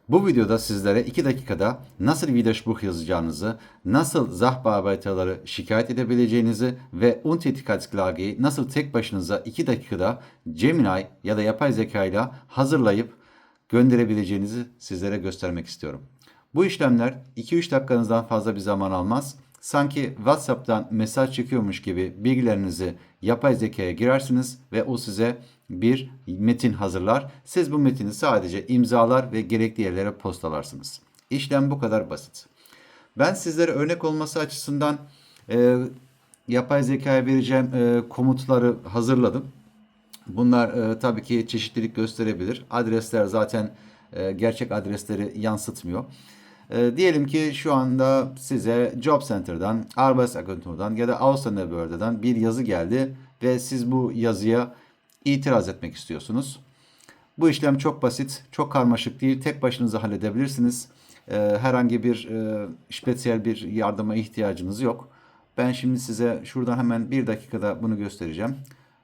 Bu videoda sizlere 2 dakikada nasıl Widerspruch yazacağınızı, nasıl Sachbearbeiter'ları şikayet edebileceğinizi ve Untätigkeitsklage'yi nasıl tek başınıza 2 dakikada Gemini ya da yapay zeka ile hazırlayıp gönderebileceğinizi sizlere göstermek istiyorum. Bu işlemler 2-3 dakikanızdan fazla bir zaman almaz. Sanki WhatsApp'tan mesaj çekiyormuş gibi bilgilerinizi yapay zekaya girersiniz ve o size bir metin hazırlar. Siz bu metini sadece imzalar ve gerekli yerlere postalarsınız. İşlem bu kadar basit. Ben sizlere örnek olması açısından e, yapay zekaya vereceğim komutları hazırladım. Bunlar tabii ki çeşitlilik gösterebilir. Adresler zaten gerçek adresleri yansıtmıyor. Diyelim ki şu anda size Job Center'dan, Arbeitsagentur'dan ya da Ausländerbehörde'den bir yazı geldi ve siz bu yazıya itiraz etmek istiyorsunuz. Bu işlem çok basit, çok karmaşık değil. Tek başınıza halledebilirsiniz. Herhangi bir spesiyel bir yardıma ihtiyacınız yok. Ben şimdi size şuradan hemen bir dakikada bunu göstereceğim.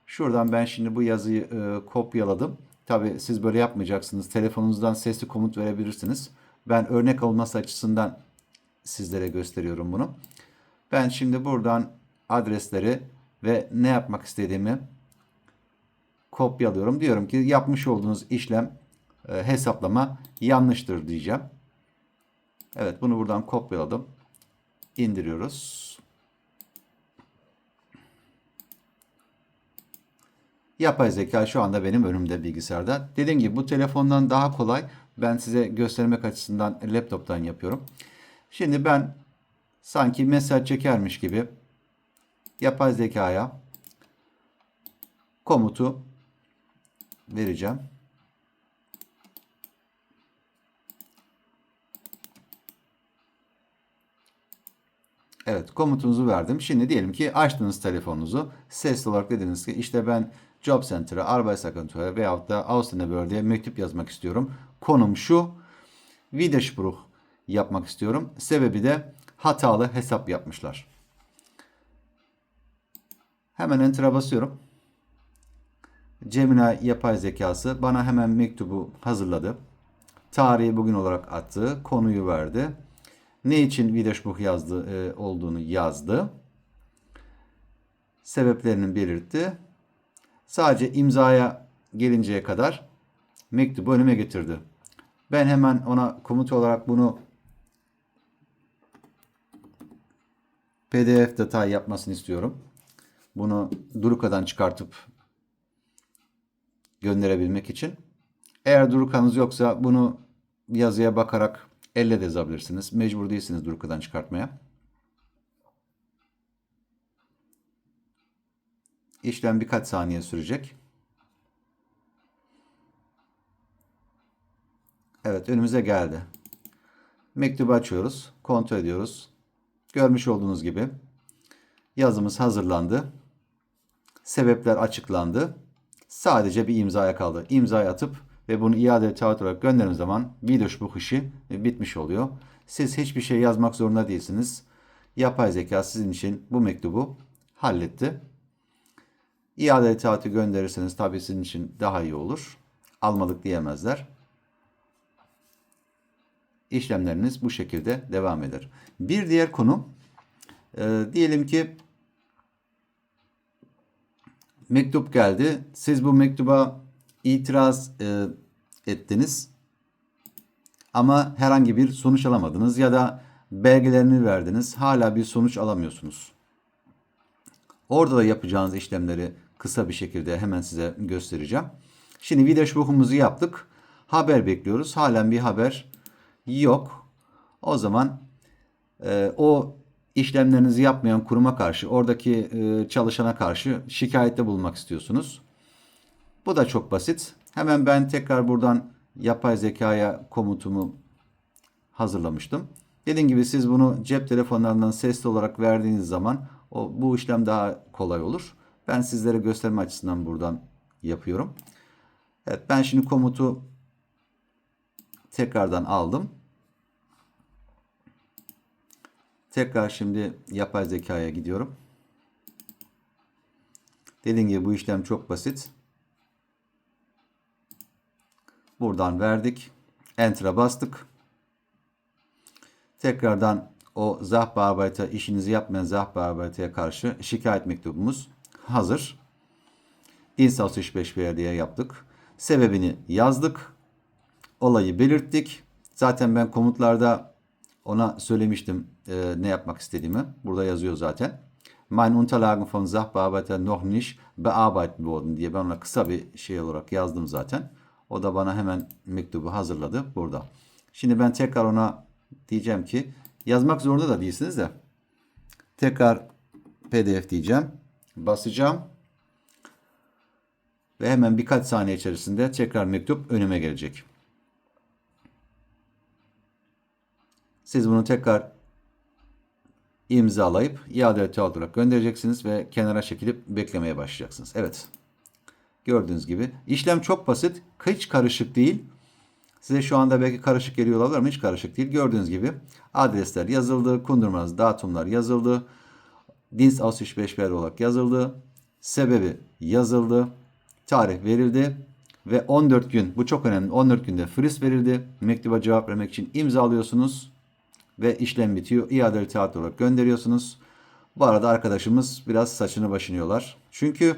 Şuradan ben şimdi bu yazıyı kopyaladım. Tabii siz böyle yapmayacaksınız. Telefonunuzdan sesli komut verebilirsiniz. Ben örnek olması açısından sizlere gösteriyorum bunu. Ben şimdi buradan adresleri ve ne yapmak istediğimi kopyalıyorum. Diyorum ki yapmış olduğunuz işlem hesaplama yanlıştır diyeceğim. Evet, bunu buradan kopyaladım. İndiriyoruz. Yapay zeka şu anda benim önümde bilgisayarda. Dediğim gibi bu telefondan daha kolay. Ben size göstermek açısından laptop'tan yapıyorum. Şimdi ben sanki mesaj çekermiş gibi yapay zekaya komutu vereceğim. Evet, komutunuzu verdim. Şimdi diyelim ki açtınız telefonunuzu. Sesli olarak dediniz ki işte ben Job Center'a, Arbeitsagentur'a veyahut da Ausländerbehörde'ye mektup yazmak istiyorum. Konum şu. Widerspruch yapmak istiyorum. Sebebi de hatalı hesap yapmışlar. Hemen Enter'a basıyorum. Gemini yapay zekası bana hemen mektubu hazırladı. Tarihi bugün olarak attı. Konuyu verdi. Ne için Widerspruch olduğunu yazdı. Sebeplerini belirtti. Sadece imzaya gelinceye kadar mektubu önüme getirdi. Ben hemen ona komut olarak bunu PDF detay yapmasını istiyorum. Bunu Druka'dan çıkartıp gönderebilmek için. Eğer Druka'nız yoksa bunu yazıya bakarak elle de yazabilirsiniz. Mecbur değilsiniz Druka'dan çıkartmaya. İşlem birkaç saniye sürecek. Evet, önümüze geldi. Mektubu açıyoruz. Kontrol ediyoruz. Görmüş olduğunuz gibi yazımız hazırlandı. Sebepler açıklandı. Sadece bir imzaya kaldı. İmzayı atıp ve bunu iade taahhüt olarak gönderdiğiniz zaman Widerspruch işi bitmiş oluyor. Siz hiçbir şey yazmak zorunda değilsiniz. Yapay zeka sizin için bu mektubu halletti. İade taahhütü gönderirseniz tabii sizin için daha iyi olur. Almadık diyemezler. İşlemleriniz bu şekilde devam eder. Bir diğer konu, diyelim ki mektup geldi. Siz bu mektuba itiraz ettiniz ama herhangi bir sonuç alamadınız ya da belgelerini verdiniz. Hala bir sonuç alamıyorsunuz. Orada da yapacağınız işlemleri kısa bir şekilde hemen size göstereceğim. Şimdi Widerspruch'umuzu yaptık. Haber bekliyoruz. Halen bir haber yok. O zaman o işlemlerinizi yapmayan kuruma karşı, oradaki çalışana karşı şikayette bulunmak istiyorsunuz. Bu da çok basit. Hemen ben tekrar buradan yapay zekaya komutumu hazırlamıştım. Dediğim gibi siz bunu cep telefonlarından sesli olarak verdiğiniz zaman bu işlem daha kolay olur. Ben sizlere gösterme açısından buradan yapıyorum. Evet, ben şimdi komutu tekrardan aldım. Tekrar şimdi yapay zekaya gidiyorum. Dediğim gibi bu işlem çok basit. Buradan verdik. Enter'a bastık. Tekrardan o Sachbearbeiter, işinizi yapmayan Sachbearbeiter'e karşı şikayet mektubumuz hazır. Dienstaufsichtsbeschwerdeye yaptık. Sebebini yazdık. Olayı belirttik. Zaten ben komutlarda ona söylemiştim ne yapmak istediğimi. Burada yazıyor zaten. Meine Unterlagen von Sachbearbeiter noch nicht bearbeitet wurden diye ben ona kısa bir şey olarak yazdım zaten. O da bana hemen mektubu hazırladı burada. Şimdi ben tekrar ona diyeceğim ki yazmak zorunda da değilsiniz de tekrar PDF diyeceğim. Basacağım. Ve hemen birkaç saniye içerisinde tekrar mektup önüme gelecek. Siz bunu tekrar imzalayıp iade kağıt olarak göndereceksiniz ve kenara çekilip beklemeye başlayacaksınız. Evet. Gördüğünüz gibi işlem çok basit. Hiç karışık değil. Size şu anda belki karışık geliyor olabilir ama hiç karışık değil. Gördüğünüz gibi adresler yazıldı. Kundurmanız, datumlar yazıldı. Dienstaufsichtsbeschwerde olarak yazıldı. Sebebi yazıldı. Tarih verildi. Ve 14 gün, bu çok önemli, 14 günde frist verildi. Mektuba cevap vermek için imzalıyorsunuz. Ve işlem bitiyor. İadeli kağıt olarak gönderiyorsunuz. Bu arada arkadaşımız biraz saçını başını yolar. Çünkü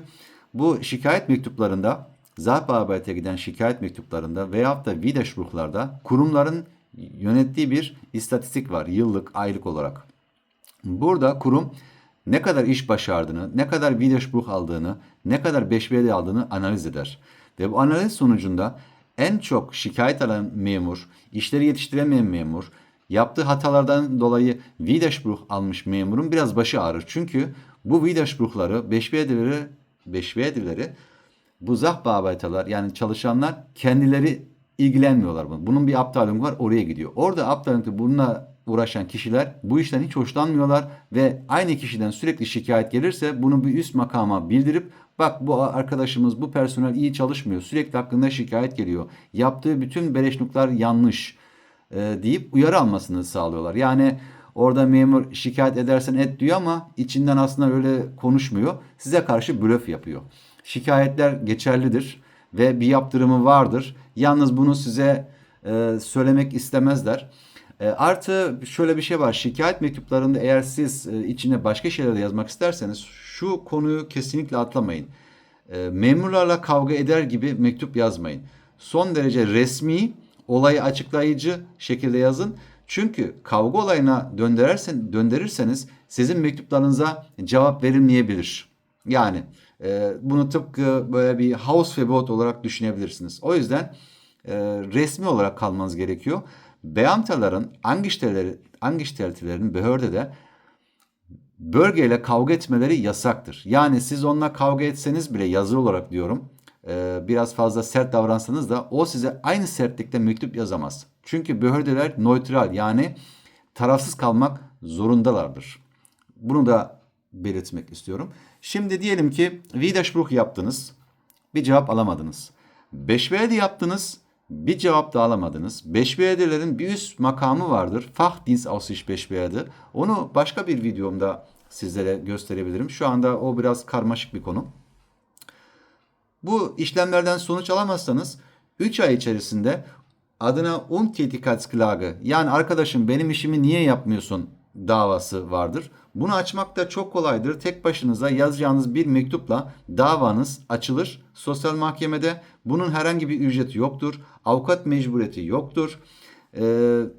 bu şikayet mektuplarında, Sachbearbeiter'e giden şikayet mektuplarında veyahut da Widerspruch'larda kurumların yönettiği bir istatistik var. Yıllık, aylık olarak. Burada kurum ne kadar iş başardığını, ne kadar Widerspruch aldığını, ne kadar Beschwerde aldığını analiz eder. Ve bu analiz sonucunda en çok şikayet alan memur, işleri yetiştiremeyen memur, yaptığı hatalardan dolayı Widerspruch almış memurun biraz başı ağrır. Çünkü bu Widerspruch'ları, Beschwerdeleri bu Sachbearbeiter'lar yani çalışanlar kendileri ilgilenmiyorlar bunun. Bunun bir Abteilung var, oraya gidiyor. Orada Abteilung'da bununla uğraşan kişiler bu işten hiç hoşlanmıyorlar ve aynı kişiden sürekli şikayet gelirse bunu bir üst makama bildirip bak bu arkadaşımız, bu personel iyi çalışmıyor. Sürekli hakkında şikayet geliyor. Yaptığı bütün beleşnuklar yanlış deyip uyarı almasını sağlıyorlar. Yani orada memur şikayet edersen et diyor ama içinden aslında öyle konuşmuyor. Size karşı blöf yapıyor. Şikayetler geçerlidir ve bir yaptırımı vardır. Yalnız bunu size söylemek istemezler. Artı şöyle bir şey var. Şikayet mektuplarında eğer siz içine başka şeyler de yazmak isterseniz şu konuyu kesinlikle atlamayın. Memurlarla kavga eder gibi mektup yazmayın. Son derece resmi, olayı açıklayıcı şekilde yazın. Çünkü kavga olayına döndürürseniz sizin mektuplarınıza cevap verilmeyebilir. Yani bunu tıpkı böyle bir Hausverbot olarak düşünebilirsiniz. O yüzden resmi olarak kalmanız gerekiyor. Beamtelerin, Angestellte'lerin Behörde'de bölgeyle kavga etmeleri yasaktır. Yani siz onunla kavga etseniz bile yazılı olarak diyorum biraz fazla sert davransanız da o size aynı sertlikte mektup yazamaz. Çünkü Behördeler nötral yani tarafsız kalmak zorundalardır. Bunu da belirtmek istiyorum. Şimdi diyelim ki Widerspruch yaptınız. Bir cevap alamadınız. Beschwerde yaptınız. Bir cevap da alamadınız. Beschwerdelerin bir üst makamı vardır. Fachdienstaufsichtsbeschwerde. Onu başka bir videomda sizlere gösterebilirim. Şu anda o biraz karmaşık bir konu. Bu işlemlerden sonuç alamazsanız 3 ay içerisinde adına Untätigkeitsklage yani arkadaşım benim işimi niye yapmıyorsun davası vardır. Bunu açmak da çok kolaydır. Tek başınıza yazacağınız bir mektupla davanız açılır. Sosyal mahkemede bunun herhangi bir ücreti yoktur. Avukat mecburiyeti yoktur.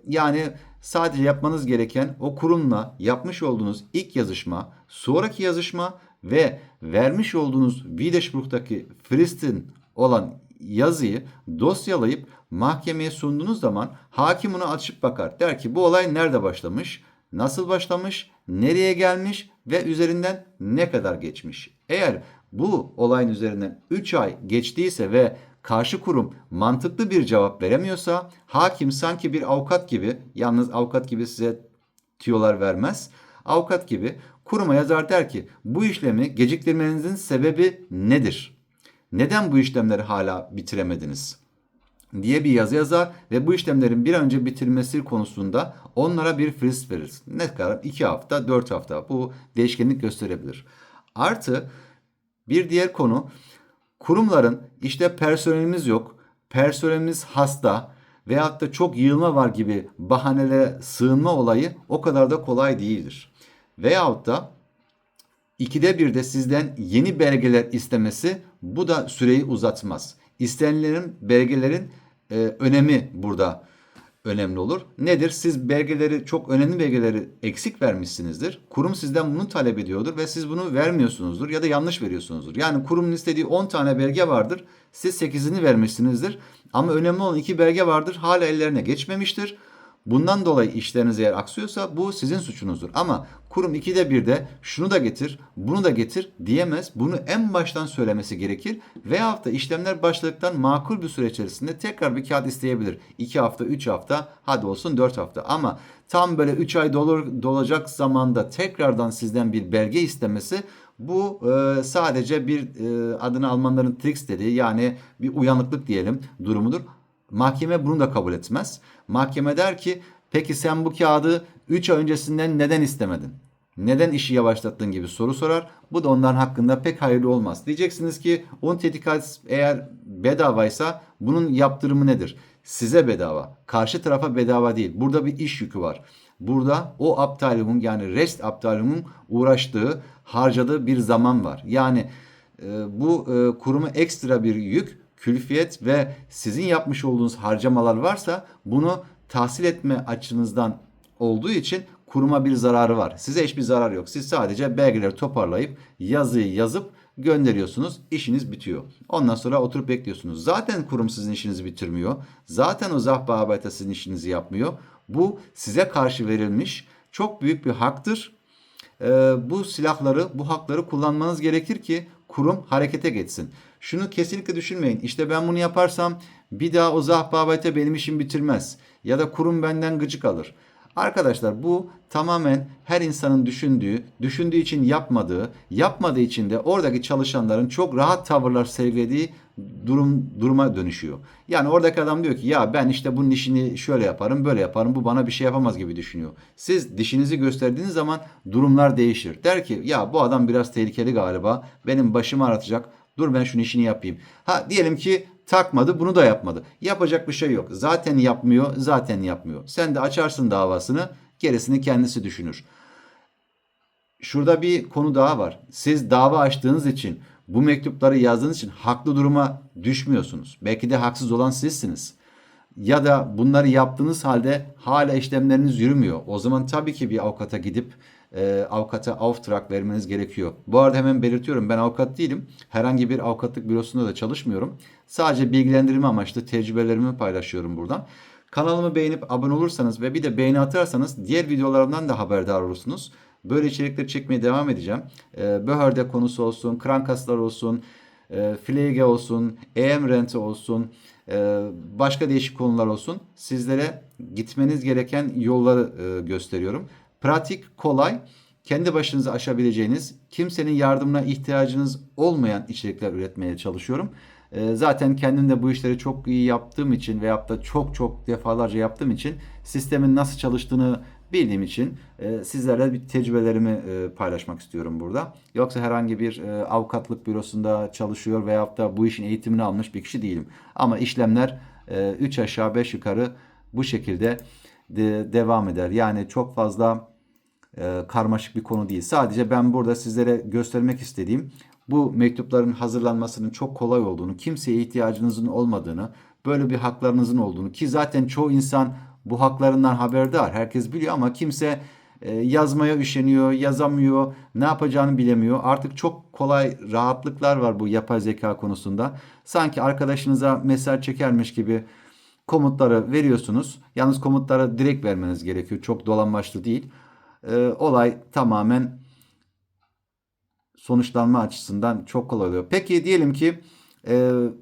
Yani sadece yapmanız gereken o kurumla yapmış olduğunuz ilk yazışma, sonraki yazışma ve vermiş olduğunuz Widerspruch'taki Frist'in olan yazıyı dosyalayıp mahkemeye sunduğunuz zaman hakim onu açıp bakar. Der ki bu olay nerede başlamış, nasıl başlamış, nereye gelmiş ve üzerinden ne kadar geçmiş. Eğer bu olayın üzerinden 3 ay geçtiyse ve karşı kurum mantıklı bir cevap veremiyorsa hakim sanki bir avukat gibi, yalnız avukat gibi size tüyolar vermez. Avukat gibi kuruma yazar der ki bu işlemi geciktirmenizin sebebi nedir? Neden bu işlemleri hala bitiremediniz? Diye bir yazı yazar ve bu işlemlerin bir an önce bitirmesi konusunda onlara bir frist verir. Ne kadar? 2 hafta, 4 hafta. Bu değişkenlik gösterebilir. Artı bir diğer konu kurumların işte personelimiz yok, personelimiz hasta, veyahut da çok yığılma var gibi bahanelere sığınma olayı o kadar da kolay değildir. Veyahut da ikide bir de sizden yeni belgeler istemesi, bu da süreyi uzatmaz. İstenilen belgelerin önemi burada önemli olur. Nedir? Siz belgeleri, çok önemli belgeleri eksik vermişsinizdir. Kurum sizden bunu talep ediyordur ve siz bunu vermiyorsunuzdur ya da yanlış veriyorsunuzdur. Yani kurumun istediği 10 tane belge vardır. Siz 8'ini vermişsinizdir. Ama önemli olan 2 belge vardır. Hala ellerine geçmemiştir. Bundan dolayı işleriniz eğer aksıyorsa bu sizin suçunuzdur. Ama kurum ikide bir de şunu da getir, bunu da getir diyemez. Bunu en baştan söylemesi gerekir. Veyahut da işlemler başladıktan makul bir süre içerisinde tekrar bir kağıt isteyebilir. 2 hafta, 3 hafta, hadi olsun 4 hafta. Ama tam böyle 3 ay dolacak zamanda tekrardan sizden bir belge istemesi, bu sadece bir adını Almanların tricks dediği, yani bir uyanıklık diyelim durumudur. Mahkeme bunu da kabul etmez. Mahkeme der ki peki sen bu kağıdı 3 ay öncesinden neden istemedin? Neden işi yavaşlattın gibi soru sorar. Bu da onların hakkında pek hayırlı olmaz. Diyeceksiniz ki Untätigkeit eğer bedavaysa bunun yaptırımı nedir? Size bedava. Karşı tarafa bedava değil. Burada bir iş yükü var. Burada o Abteilung, yani rest Abteilung'un uğraştığı, harcadığı bir zaman var. Yani bu kuruma ekstra bir yük, külfiyet ve sizin yapmış olduğunuz harcamalar varsa bunu tahsil etme açınızdan olduğu için kuruma bir zararı var. Size hiçbir zarar yok. Siz sadece belgeleri toparlayıp yazıyı yazıp gönderiyorsunuz. İşiniz bitiyor. Ondan sonra oturup bekliyorsunuz. Zaten kurum sizin işinizi bitirmiyor. Zaten o Sachbearbeiter sizin işinizi yapmıyor. Bu size karşı verilmiş çok büyük bir haktır. Bu silahları, bu hakları kullanmanız gerekir ki kurum harekete geçsin. Şunu kesinlikle düşünmeyin. İşte ben bunu yaparsam bir daha o Sachbearbeiter benim işimi bitirmez. Ya da kurum benden gıcık alır. Arkadaşlar, bu tamamen her insanın düşündüğü için yapmadığı için de oradaki çalışanların çok rahat tavırlar sergilediği duruma dönüşüyor. Yani oradaki adam diyor ki ya ben işte bunun işini şöyle yaparım, böyle yaparım, bu bana bir şey yapamaz gibi düşünüyor. Siz dişinizi gösterdiğiniz zaman durumlar değişir. Der ki ya bu adam biraz tehlikeli galiba, benim başımı ağrıtacak. Dur ben şunun işini yapayım. Ha, diyelim ki takmadı, bunu da yapmadı. Yapacak bir şey yok. Zaten yapmıyor, zaten yapmıyor. Sen de açarsın davasını, gerisini kendisi düşünür. Şurada bir konu daha var. Siz dava açtığınız için, bu mektupları yazdığınız için haklı duruma düşmüyorsunuz. Belki de haksız olan sizsiniz. Ya da bunları yaptığınız halde hala işlemleriniz yürümüyor. O zaman tabii ki bir avukata gidip avukata Auftrag vermeniz gerekiyor. Bu arada hemen belirtiyorum, ben avukat değilim. Herhangi bir avukatlık bürosunda da çalışmıyorum. Sadece bilgilendirme amaçlı tecrübelerimi paylaşıyorum buradan. Kanalımı beğenip abone olursanız ve bir de beğeni atarsanız diğer videolarımdan da haberdar olursunuz. Böyle içerikleri çekmeye devam edeceğim. Behörde konusu olsun, Krankaslar olsun, Pflege olsun, EM-Rente olsun, başka değişik konular olsun. Sizlere gitmeniz gereken yolları gösteriyorum. Pratik, kolay, kendi başınıza aşabileceğiniz, kimsenin yardımına ihtiyacınız olmayan içerikler üretmeye çalışıyorum. Zaten kendim de bu işleri çok iyi yaptığım için veyahut da çok defalarca yaptığım için, sistemin nasıl çalıştığını bildiğim için sizlerle bir tecrübelerimi paylaşmak istiyorum burada. Yoksa herhangi bir avukatlık bürosunda çalışıyor veyahut da bu işin eğitimini almış bir kişi değilim. Ama işlemler 3 aşağı 5 yukarı bu şekilde devam eder. Yani çok fazla karmaşık bir konu değil. Sadece ben burada sizlere göstermek istediğim, bu mektupların hazırlanmasının çok kolay olduğunu, kimseye ihtiyacınızın olmadığını, böyle bir haklarınızın olduğunu, ki zaten çoğu insan bu haklarından haberdar. Herkes biliyor ama kimse yazmaya üşeniyor, yazamıyor, ne yapacağını bilemiyor. Artık çok kolay rahatlıklar var bu yapay zeka konusunda. Sanki arkadaşınıza mesaj çekermiş gibi komutları veriyorsunuz. Yalnız komutları direkt vermeniz gerekiyor. Çok dolambaçlı değil. Olay tamamen sonuçlanma açısından çok kolay oluyor. Peki diyelim ki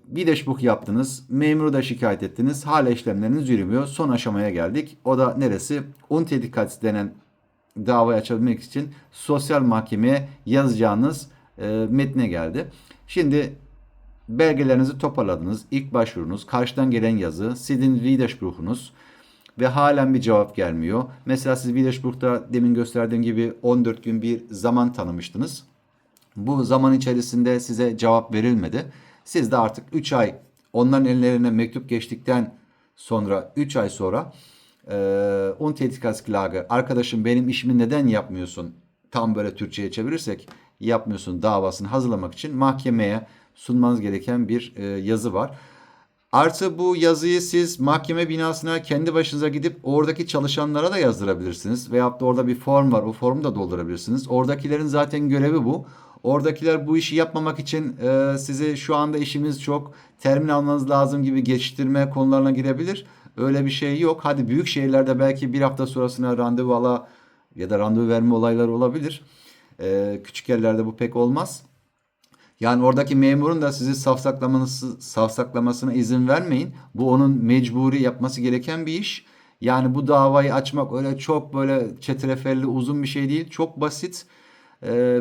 Widerspruch yaptınız, memuru da şikayet ettiniz, hala işlemleriniz yürümüyor. Son aşamaya geldik. O da neresi? Untätigkeit denen davayı açabilmek için sosyal mahkemeye yazacağınız metne geldi. Şimdi belgelerinizi toparladınız. İlk başvurunuz, karşıdan gelen yazı, sizin Widerspruch'unuz ve halen bir cevap gelmiyor. Mesela siz Widerspruch'ta demin gösterdiğim gibi 14 gün bir zaman tanımıştınız. Bu zaman içerisinde size cevap verilmedi. Siz de artık 3 ay onların ellerine mektup geçtikten sonra 3 ay sonra Untätigkeitsklage, arkadaşım benim işimi neden yapmıyorsun? Tam böyle Türkçe'ye çevirirsek yapmıyorsun davasını hazırlamak için mahkemeye sunmanız gereken bir yazı var. Artı bu yazıyı siz mahkeme binasına kendi başınıza gidip oradaki çalışanlara da yazdırabilirsiniz. Veyahut da orada bir form var. O formu da doldurabilirsiniz. Oradakilerin zaten görevi bu. Oradakiler bu işi yapmamak için size şu anda işimiz çok, termin almanız lazım gibi geçiştirme konularına girebilir. Öyle bir şey yok. Hadi büyük şehirlerde belki bir hafta sonrasına randevu ala ya da randevu verme olayları olabilir. Küçük yerlerde bu pek olmaz. Yani oradaki memurun da sizi safsaklamasına izin vermeyin. Bu onun mecburi yapması gereken bir iş. Yani bu davayı açmak öyle çok böyle çetrefelli uzun bir şey değil. Çok basit.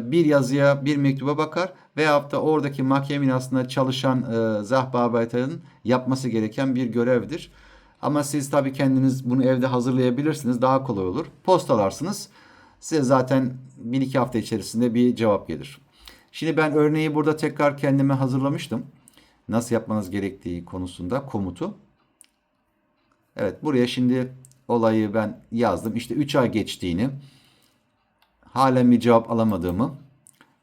Bir yazıya, bir mektuba bakar veyahut da oradaki mahkeme binasında çalışan Sachbearbeiter'ın yapması gereken bir görevdir. Ama siz tabii kendiniz bunu evde hazırlayabilirsiniz. Daha kolay olur. Postalarsınız. Size zaten 1-2 hafta içerisinde bir cevap gelir. Şimdi ben örneği burada tekrar kendime hazırlamıştım. Nasıl yapmanız gerektiği konusunda komutu. Evet, buraya şimdi olayı ben yazdım. İşte 3 ay geçtiğini, halen bir cevap alamadığımı,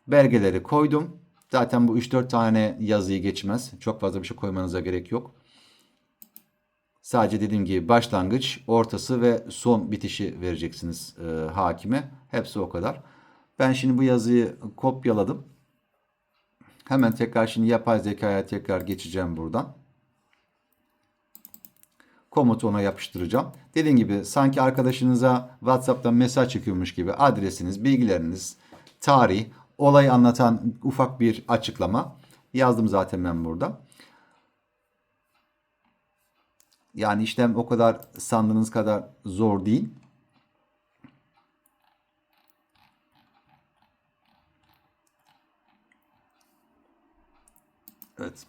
belgeleri koydum. Zaten bu 3-4 tane yazıyı geçmez. Çok fazla bir şey koymanıza gerek yok. Sadece dediğim gibi başlangıç, ortası ve son bitişi vereceksiniz hakime. Hepsi o kadar. Ben şimdi bu yazıyı kopyaladım. Hemen tekrar şimdi yapay zekaya tekrar geçeceğim buradan. Komutu ona yapıştıracağım. Dediğim gibi sanki arkadaşınıza WhatsApp'tan mesaj çekiyormuş gibi adresiniz, bilgileriniz, tarih, olayı anlatan ufak bir açıklama yazdım zaten ben burada. Yani işlem o kadar sandığınız kadar zor değil. Evet.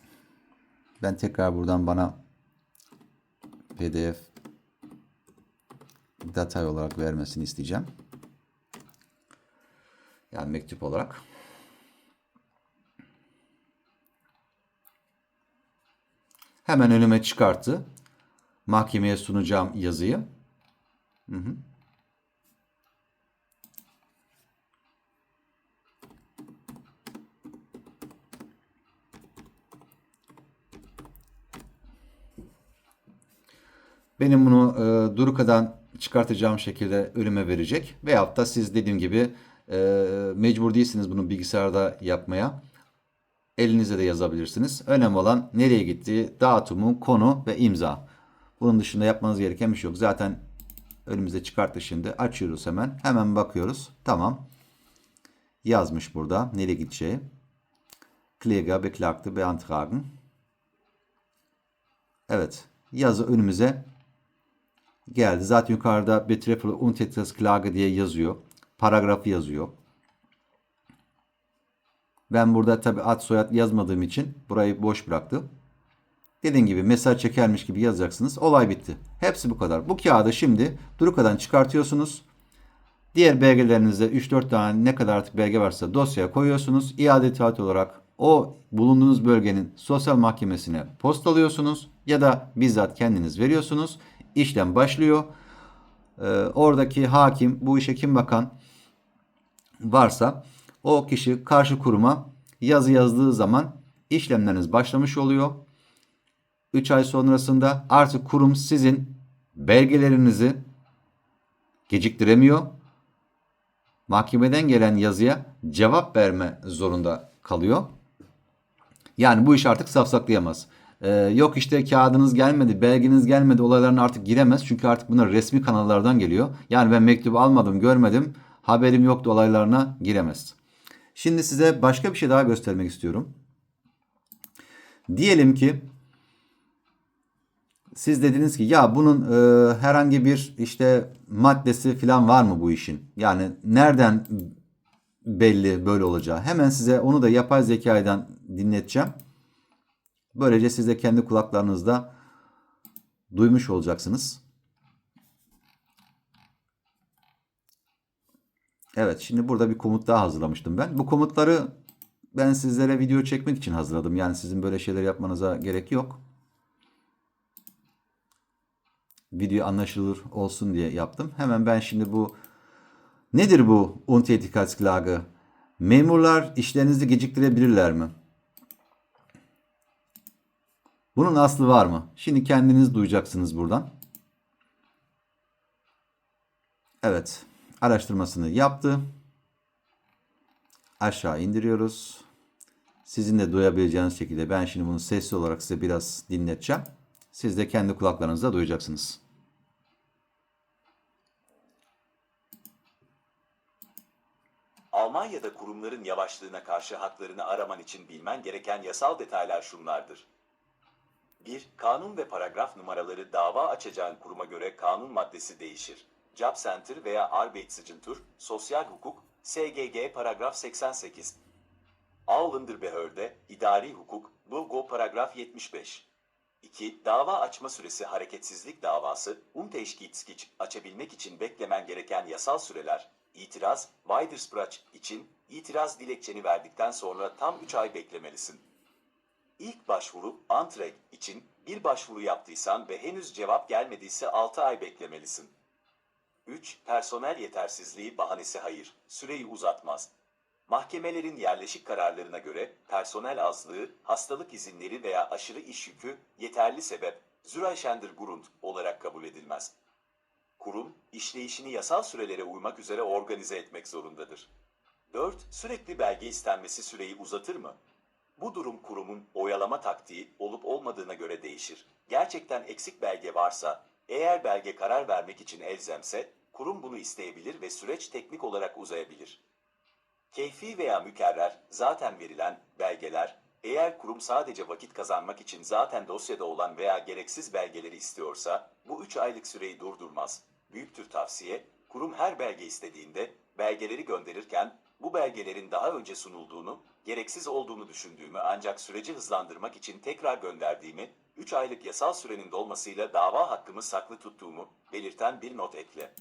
Ben tekrar buradan bana PDF detay olarak vermesini isteyeceğim. Yani mektup olarak. Hemen önüme çıkarttı. Mahkemeye sunacağım yazıyı. Hı hı. Benim bunu Duruka'dan çıkartacağım şekilde önüme verecek. Veyahut da siz dediğim gibi mecbur değilsiniz bunu bilgisayarda yapmaya. Elinizle de yazabilirsiniz. Önemli olan nereye gittiği, dağıtımı, konu ve imza. Bunun dışında yapmanız gereken bir şey yok. Zaten önümüze çıkarttı şimdi. Açıyoruz hemen. Hemen bakıyoruz. Tamam. Yazmış burada nereye gideceği. Kläger beklagte beantragen. Evet. Yazı önümüze geldi. Zaten yukarıda Betreffende Untätigkeitsklage diye yazıyor. Paragrafı yazıyor. Ben burada tabi ad soyad yazmadığım için burayı boş bıraktım. Dediğim gibi mesaj çekermiş gibi yazacaksınız. Olay bitti. Hepsi bu kadar. Bu kağıdı şimdi Duruka'dan çıkartıyorsunuz. Diğer belgelerinizde 3-4 tane ne kadar artık belge varsa dosyaya koyuyorsunuz. İade taahhüt olarak o bulunduğunuz bölgenin sosyal mahkemesine postalıyorsunuz ya da bizzat kendiniz veriyorsunuz. İşlem başlıyor. Oradaki hakim, bu işe kim bakan varsa o kişi karşı kuruma yazı yazdığı zaman işlemleriniz başlamış oluyor. 3 ay sonrasında artık kurum sizin belgelerinizi geciktiremiyor. Mahkemeden gelen yazıya cevap verme zorunda kalıyor. Yani bu iş artık safsaklayamaz. Yok işte kağıdınız gelmedi, belgeniz gelmedi olaylarına artık giremez. Çünkü artık bunlar resmi kanallardan geliyor. Yani ben mektubu almadım, görmedim, haberim yoktu olaylarına giremez. Şimdi size başka bir şey daha göstermek istiyorum. Diyelim ki siz dediniz ki ya bunun herhangi bir işte maddesi falan var mı bu işin? Yani nereden belli böyle olacağı? Hemen size onu da yapay zekadan dinleteceğim. Böylece siz de kendi kulaklarınızda duymuş olacaksınız. Evet, şimdi burada bir komut daha hazırlamıştım ben. Bu komutları ben sizlere video çekmek için hazırladım. Yani sizin böyle şeyler yapmanıza gerek yok. Video anlaşılır olsun diye yaptım. Hemen ben şimdi bu nedir bu Untätigkeitsklage? Memurlar işlerinizi geciktirebilirler mi? Bunun aslı var mı? Şimdi kendiniz duyacaksınız buradan. Evet. Araştırmasını yaptı. Aşağı indiriyoruz. Sizin de duyabileceğiniz şekilde ben şimdi bunu sesli olarak size biraz dinleteceğim. Siz de kendi kulaklarınızda duyacaksınız. Almanya'da kurumların yavaşlığına karşı haklarını araman için bilmen gereken yasal detaylar şunlardır. 1. Kanun ve paragraf numaraları dava açacağın kuruma göre kanun maddesi değişir. Jobcenter veya Arbeitsagentur, Sosyal Hukuk, SGG paragraf 88. Ausländerbehörde, İdari Hukuk, BUGO paragraf 75. 2. Dava açma süresi hareketsizlik davası, Untätigkeitskich açabilmek için beklemen gereken yasal süreler, itiraz, Widerspruch için, itiraz dilekçeni verdikten sonra tam 3 ay beklemelisin. İlk başvuru, Antrag için, bir başvuru yaptıysan ve henüz cevap gelmediyse 6 ay beklemelisin. 3. Personel yetersizliği bahanesi hayır, süreyi uzatmaz. Mahkemelerin yerleşik kararlarına göre personel azlığı, hastalık izinleri veya aşırı iş yükü yeterli sebep, Zureichender Grund olarak kabul edilmez. Kurum, işleyişini yasal sürelere uymak üzere organize etmek zorundadır. 4. Sürekli belge istenmesi süreyi uzatır mı? Bu durum kurumun oyalama taktiği olup olmadığına göre değişir. Gerçekten eksik belge varsa, eğer belge karar vermek için elzemse, kurum bunu isteyebilir ve süreç teknik olarak uzayabilir. Keyfi veya mükerrer, zaten verilen belgeler, eğer kurum sadece vakit kazanmak için zaten dosyada olan veya gereksiz belgeleri istiyorsa, bu 3 aylık süreyi durdurmaz. Büyüktür tavsiye, kurum her belge istediğinde, belgeleri gönderirken, bu belgelerin daha önce sunulduğunu, gereksiz olduğunu düşündüğümü ancak süreci hızlandırmak için tekrar gönderdiğimi, 3 aylık yasal sürenin dolmasıyla dava hakkımı saklı tuttuğumu belirten bir not ekle.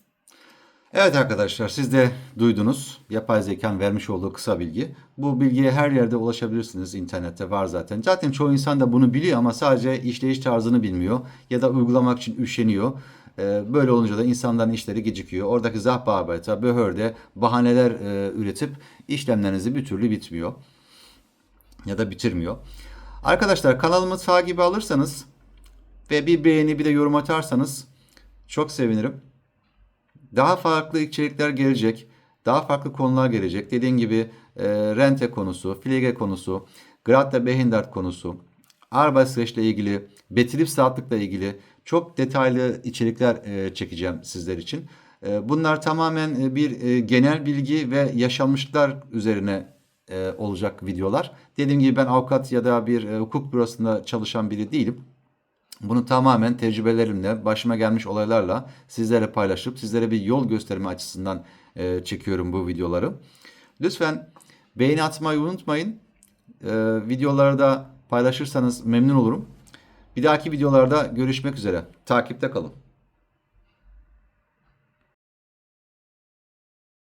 Evet arkadaşlar, siz de duydunuz. Yapay zekanın vermiş olduğu kısa bilgi. Bu bilgiye her yerde ulaşabilirsiniz. İnternette var zaten. Zaten çoğu insan da bunu biliyor ama sadece işleyiş tarzını bilmiyor. Ya da uygulamak için üşeniyor. Böyle olunca da insanların işleri gecikiyor. Oradaki Sachbearbeiter, Behörde bahaneler üretip işlemlerinizi bir türlü bitmiyor. Ya da bitirmiyor. Arkadaşlar, kanalımı takibe alırsanız ve bir beğeni bir de yorum atarsanız çok sevinirim. Daha farklı içerikler gelecek. Daha farklı konular gelecek. Dediğim gibi rente konusu, Pflege konusu, Grad Behindert konusu, Arbeitsrecht ile ilgili, Betriebsraatlıkla ilgili çok detaylı içerikler çekeceğim sizler için. Bunlar tamamen bir genel bilgi ve yaşanmışlıklar üzerine olacak videolar. Dediğim gibi ben avukat ya da bir hukuk bürosunda çalışan biri değilim. Bunu tamamen tecrübelerimle, başıma gelmiş olaylarla sizlere paylaşıp sizlere bir yol gösterme açısından çekiyorum bu videoları. Lütfen beğeni atmayı unutmayın. Videoları da paylaşırsanız memnun olurum. Bir dahaki videolarda görüşmek üzere. Takipte kalın.